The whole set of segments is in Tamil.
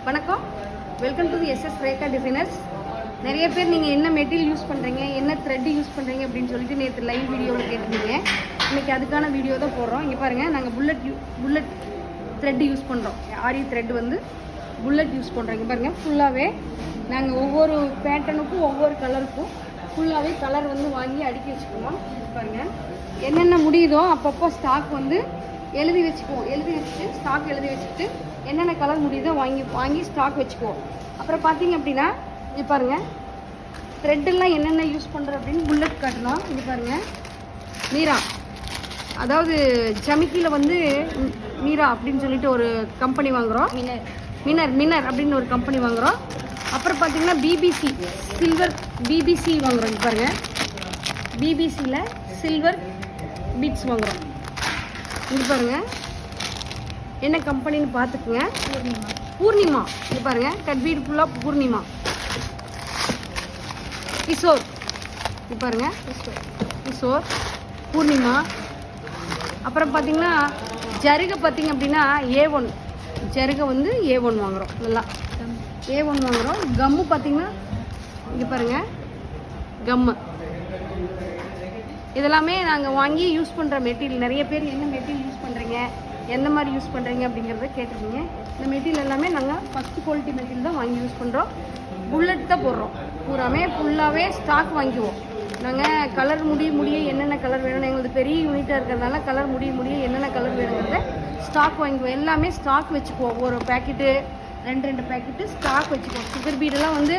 வணக்கம், welcome to SS Rekha designers. நிறைய பேர் நீங்கள் என்ன மெட்டீரியல் யூஸ் பண்ணுறீங்க, என்ன த்ரெட் யூஸ் பண்ணுறீங்க அப்படின்னு சொல்லிட்டு நேற்று லைவ் வீடியோவில் கேட்டிருந்தீங்க. இன்றைக்கி அதுக்கான வீடியோ தான் போடுறோம். இங்கே பாருங்கள், நாங்கள் புல்லட் த்ரெட் யூஸ் பண்ணுறோம். ஆரி த்ரெட் வந்து புல்லட் யூஸ் பண்ணுறோம். இங்கே பாருங்கள், ஃபுல்லாகவே நாங்கள் ஒவ்வொரு பேட்டர்னுக்கும் ஒவ்வொரு கலருக்கும் ஃபுல்லாகவே கலர் வந்து வாங்கி அடுக்கி வச்சுக்குவோம். பாருங்கள், என்னென்ன முடியுதோ அப்பப்போ ஸ்டாக் வந்து எழுதி வச்சுக்குவோம். ஸ்டாக் எழுதி வச்சுட்டு என்னென்ன கலர் முடியுதோ வாங்கி ஸ்டாக் வச்சுக்குவோம். அப்புறம் பார்த்தீங்க அப்படின்னா இங்கே பாருங்கள், த்ரெட்டெல்லாம் என்னென்ன யூஸ் பண்ணுறோம் அப்படின்னு புல்லட் காட்டணும். இங்கே பாருங்கள், மீரா, அதாவது ஜமிக்கியில் வந்து மீரா அப்படின்னு சொல்லிட்டு ஒரு கம்பெனி வாங்குகிறோம். மினர் அப்படின்னு ஒரு கம்பெனி வாங்குகிறோம். அப்புறம் பார்த்தீங்கன்னா பிபிசி சில்வர் பிபிசி வாங்குகிறோம். இங்கே பாருங்கள், பிபிசியில் சில்வர் பீட்ஸ் வாங்குகிறோம். இங்கே பாருங்கள், என்ன கம்பெனின்னு பார்த்துக்குங்க. பூர்ணிமா. இங்கே பாருங்கள், கட் பீட் ஃபுல்லாக பூர்ணிமா. கிஷோர். இங்கே பாருங்கள், கிஷோர், பூர்ணிமா. அப்புறம் பார்த்தீங்கன்னா ஜருகை பார்த்தீங்க அப்படின்னா A1 ஜருகை வந்து A1 வாங்குகிறோம். நல்லா A1 வாங்குகிறோம். கம்மு பார்த்தீங்கன்னா இங்கே பாருங்கள், கம்மு. இதெல்லாமே நாங்கள் வாங்கி யூஸ் பண்ணுற மெட்டீரியல். நிறைய பேர் என்ன மெட்டீரியல் யூஸ் பண்ணுறீங்க, எந்த மாதிரி யூஸ் பண்ணுறீங்க அப்படிங்கிறத கேட்டிருக்கீங்க. இந்த மெட்டீரியல் எல்லாமே நாங்கள் ஃபஸ்ட்டு குவாலிட்டி மெட்டீரியல் தான் வாங்கி யூஸ் பண்ணுறோம். புல்லட் தான் போடுறோம். பூராமே ஃபுல்லாகவே ஸ்டாக் வாங்கிக்குவோம். நாங்கள் கலர் முடிய என்னென்ன கலர் வேணும்னு எங்களுக்கு பெரிய யூனிட்டாக இருக்கிறதுனால கலர் முடிய என்னென்ன கலர் வேணுங்கிறத ஸ்டாக் வாங்கிக்குவோம். எல்லாமே ஸ்டாக் வச்சுக்குவோம். ஒரு பேக்கெட்டு ரெண்டு பேக்கெட்டு ஸ்டாக் வச்சுக்குவோம். சுகர் பீடெல்லாம் வந்து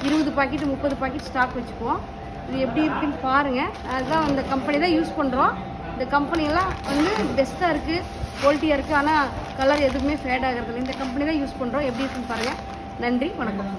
20 பாக்கெட்டு 30 பாக்கெட் ஸ்டாக் வச்சுக்குவோம். இது எப்படி இருக்குன்னு பாருங்கள். அதுதான் அந்த கம்பெனி தான் யூஸ் பண்ணுறோம். இந்த கம்பெனியெல்லாம் வந்து பெஸ்ட்டாக இருக்குது, குவாலிட்டியாக இருக்குது. ஆனால் கலர் எதுவுமே ஃபேட் ஆகிறதில்ல. இந்த கம்பெனி தான் யூஸ் பண்ணுறோம். எப்படி இருக்குன்னு பாருங்கள். நன்றி, வணக்கம்.